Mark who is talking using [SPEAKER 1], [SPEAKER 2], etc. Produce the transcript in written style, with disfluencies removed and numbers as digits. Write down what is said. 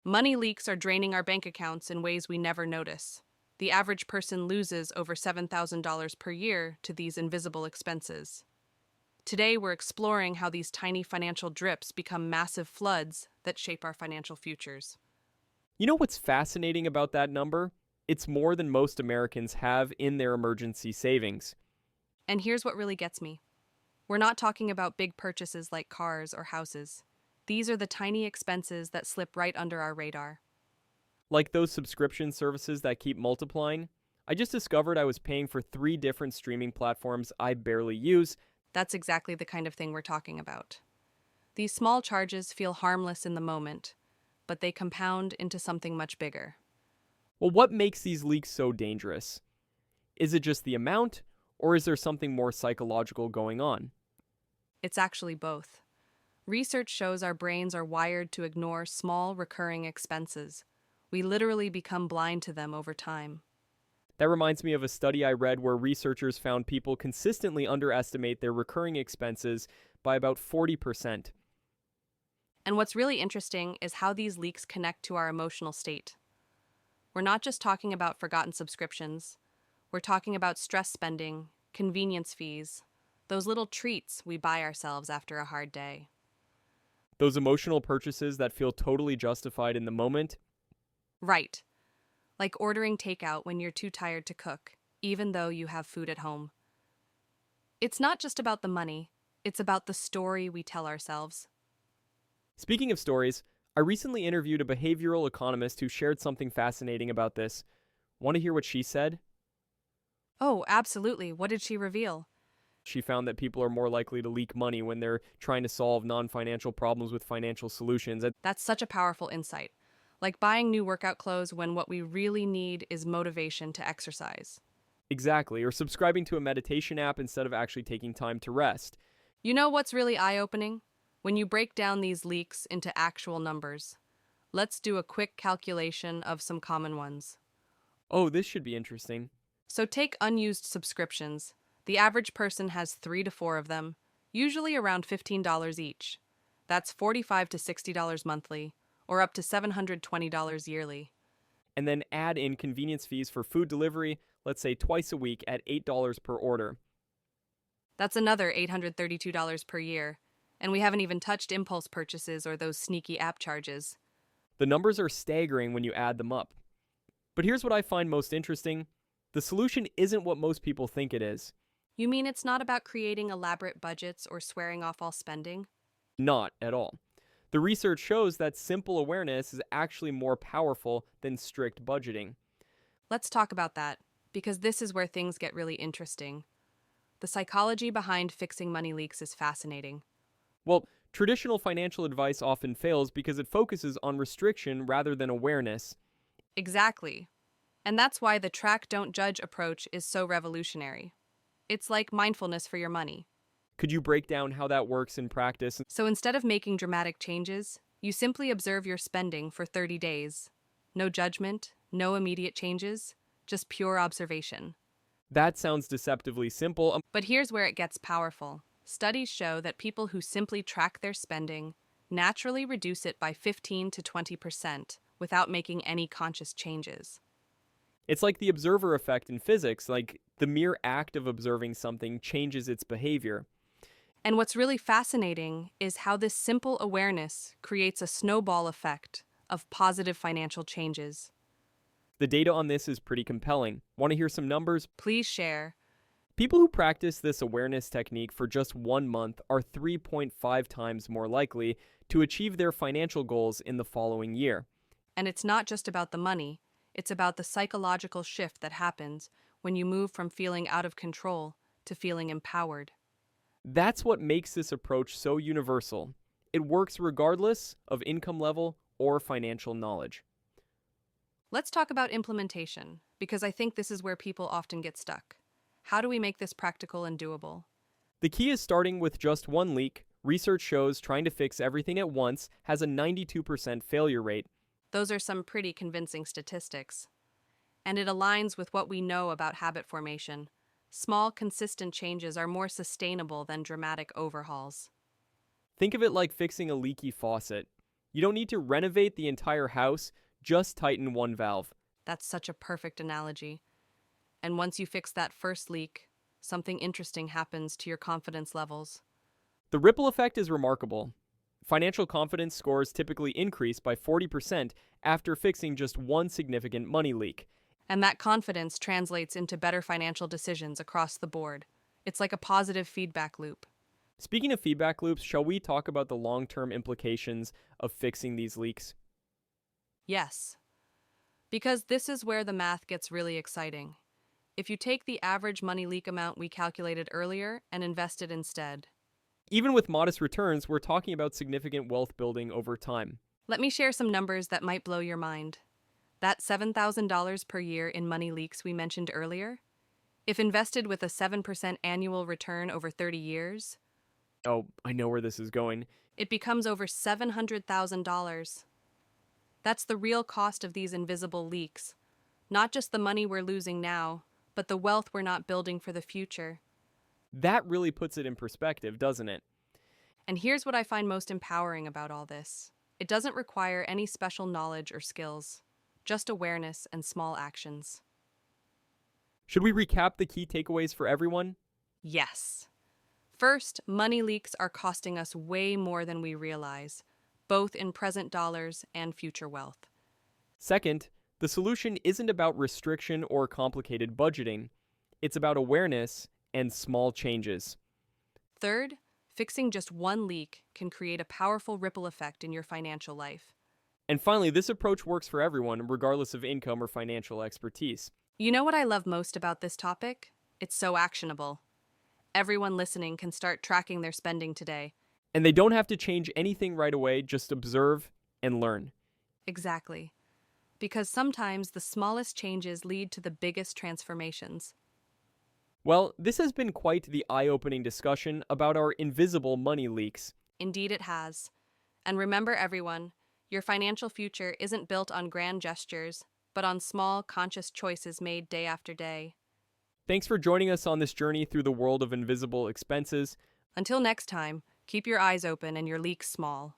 [SPEAKER 1] Money leaks are draining our bank accounts in ways we never notice. The average person loses over $7,000 per year to these invisible expenses. Today, we're exploring how these tiny financial drips become massive floods that shape our financial futures.
[SPEAKER 2] You know what's fascinating about that number? It's more than most Americans have in their emergency savings.
[SPEAKER 1] And here's what really gets me: we're not talking about big purchases like cars or houses. These are the tiny expenses that slip right under our radar.
[SPEAKER 2] Like those subscription services that keep multiplying. I just discovered I was paying for 3 different streaming platforms I barely use.
[SPEAKER 1] That's exactly the kind of thing we're talking about. These small charges feel harmless in the moment, but they compound into something much bigger.
[SPEAKER 2] Well, what makes these leaks so dangerous? Is it just the amount, or is there something more psychological going on?
[SPEAKER 1] It's actually both. Research shows our brains are wired to ignore small, recurring expenses. We literally become blind to them over time.
[SPEAKER 2] That reminds me of a study I read where researchers found people consistently underestimate their recurring expenses by about 40%.
[SPEAKER 1] And what's really interesting is how these leaks connect to our emotional state. We're not just talking about forgotten subscriptions, we're talking about stress spending, convenience fees, those little treats we buy ourselves after a hard day.
[SPEAKER 2] Those emotional purchases that feel totally justified in the moment.
[SPEAKER 1] Right, like ordering takeout when you're too tired to cook, even though you have food at home. It's not just about the money, it's about the story we tell ourselves.
[SPEAKER 2] Speaking of stories, I recently interviewed a behavioral economist who shared something fascinating about this. Want to hear what she said?
[SPEAKER 1] Oh, absolutely. What did she reveal?
[SPEAKER 2] She found that people are more likely to leak money when they're trying to solve non financial problems with financial solutions.
[SPEAKER 1] That's such a powerful insight. Like buying new workout clothes when what we really need is motivation to exercise.
[SPEAKER 2] Exactly, or subscribing to a meditation app instead of actually taking time to rest.
[SPEAKER 1] You know what's really eye opening? When you break down these leaks into actual numbers. Let's do a quick calculation of some common ones.
[SPEAKER 2] Oh, this should be interesting.
[SPEAKER 1] So take unused subscriptions. The average person has 3 to 4 of them, usually around $15 each. That's $45 to $60 monthly, or up to $720 yearly.
[SPEAKER 2] And then add in convenience fees for food delivery, let's say twice a week at $8 per order.
[SPEAKER 1] That's another $832 per year, and we haven't even touched impulse purchases or those sneaky app charges.
[SPEAKER 2] The numbers are staggering when you add them up. But here's what I find most interesting: the solution isn't what most people think it is.
[SPEAKER 1] You mean it's not about creating elaborate budgets or swearing off all spending?
[SPEAKER 2] Not at all. The research shows that simple awareness is actually more powerful than strict budgeting.
[SPEAKER 1] Let's talk about that, because this is where things get really interesting. The psychology behind fixing money leaks is fascinating.
[SPEAKER 2] Well, traditional financial advice often fails because it focuses on restriction rather than awareness.
[SPEAKER 1] Exactly. And that's why the track don't judge approach is so revolutionary. It's like mindfulness for your money.
[SPEAKER 2] Could you break down how that works in practice?
[SPEAKER 1] So instead of making dramatic changes, you simply observe your spending for 30 days. No judgment, no immediate changes, just pure observation.
[SPEAKER 2] That sounds deceptively simple.
[SPEAKER 1] But here's where it gets powerful. Studies show that people who simply track their spending naturally reduce it by 15 to 20% without making any conscious changes.
[SPEAKER 2] It's like the observer effect in physics, like the mere act of observing something changes its behavior.
[SPEAKER 1] And what's really fascinating is how this simple awareness creates a snowball effect of positive financial changes.
[SPEAKER 2] The data on this is pretty compelling. Want to hear some numbers?
[SPEAKER 1] Please share.
[SPEAKER 2] People who practice this awareness technique for just 1 month are 3.5 times more likely to achieve their financial goals in the following year.
[SPEAKER 1] And it's not just about the money, it's about the psychological shift that happens when you move from feeling out of control to feeling empowered.
[SPEAKER 2] That's what makes this approach so universal. It works regardless of income level or financial knowledge.
[SPEAKER 1] Let's talk about implementation, because I think this is where people often get stuck. How do we make this practical and doable?
[SPEAKER 2] The key is starting with just one leak. Research shows trying to fix everything at once has a 92% failure rate.
[SPEAKER 1] Those are some pretty convincing statistics. And it aligns with what we know about habit formation. Small, consistent changes are more sustainable than dramatic overhauls.
[SPEAKER 2] Think of it like fixing a leaky faucet. You don't need to renovate the entire house, just tighten one valve.
[SPEAKER 1] That's such a perfect analogy. And once you fix that first leak, something interesting happens to your confidence levels.
[SPEAKER 2] The ripple effect is remarkable. Financial confidence scores typically increase by 40% after fixing just one significant money leak.
[SPEAKER 1] And that confidence translates into better financial decisions across the board. It's like a positive feedback loop.
[SPEAKER 2] Speaking of feedback loops, shall we talk about the long-term implications of fixing these leaks?
[SPEAKER 1] Yes, because this is where the math gets really exciting. If you take the average money leak amount we calculated earlier and invest it instead.
[SPEAKER 2] Even with modest returns, we're talking about significant wealth building over time.
[SPEAKER 1] Let me share some numbers that might blow your mind. That $7,000 per year in money leaks we mentioned earlier, if invested with a 7% annual return over 30 years,
[SPEAKER 2] Oh, I know where this is going.
[SPEAKER 1] it becomes over $700,000. That's the real cost of these invisible leaks. Not just the money we're losing now, but the wealth we're not building for the future.
[SPEAKER 2] That really puts it in perspective, doesn't it?
[SPEAKER 1] And here's what I find most empowering about all this. It doesn't require any special knowledge or skills, just awareness and small actions.
[SPEAKER 2] Should we recap the key takeaways for everyone?
[SPEAKER 1] Yes. First, money leaks are costing us way more than we realize, both in present dollars and future wealth.
[SPEAKER 2] Second, the solution isn't about restriction or complicated budgeting. It's about awareness and small changes.
[SPEAKER 1] Third, fixing just one leak can create a powerful ripple effect in your financial life.
[SPEAKER 2] And finally, this approach works for everyone, regardless of income or financial expertise.
[SPEAKER 1] You know what I love most about this topic? It's so actionable. Everyone listening can start tracking their spending today.
[SPEAKER 2] And they don't have to change anything right away, just observe and learn.
[SPEAKER 1] Exactly. Because sometimes the smallest changes lead to the biggest transformations.
[SPEAKER 2] Well, this has been quite the eye-opening discussion about our invisible money leaks.
[SPEAKER 1] Indeed, it has. And remember, everyone, your financial future isn't built on grand gestures, but on small, conscious choices made day after day.
[SPEAKER 2] Thanks for joining us on this journey through the world of invisible expenses.
[SPEAKER 1] Until next time, keep your eyes open and your leaks small.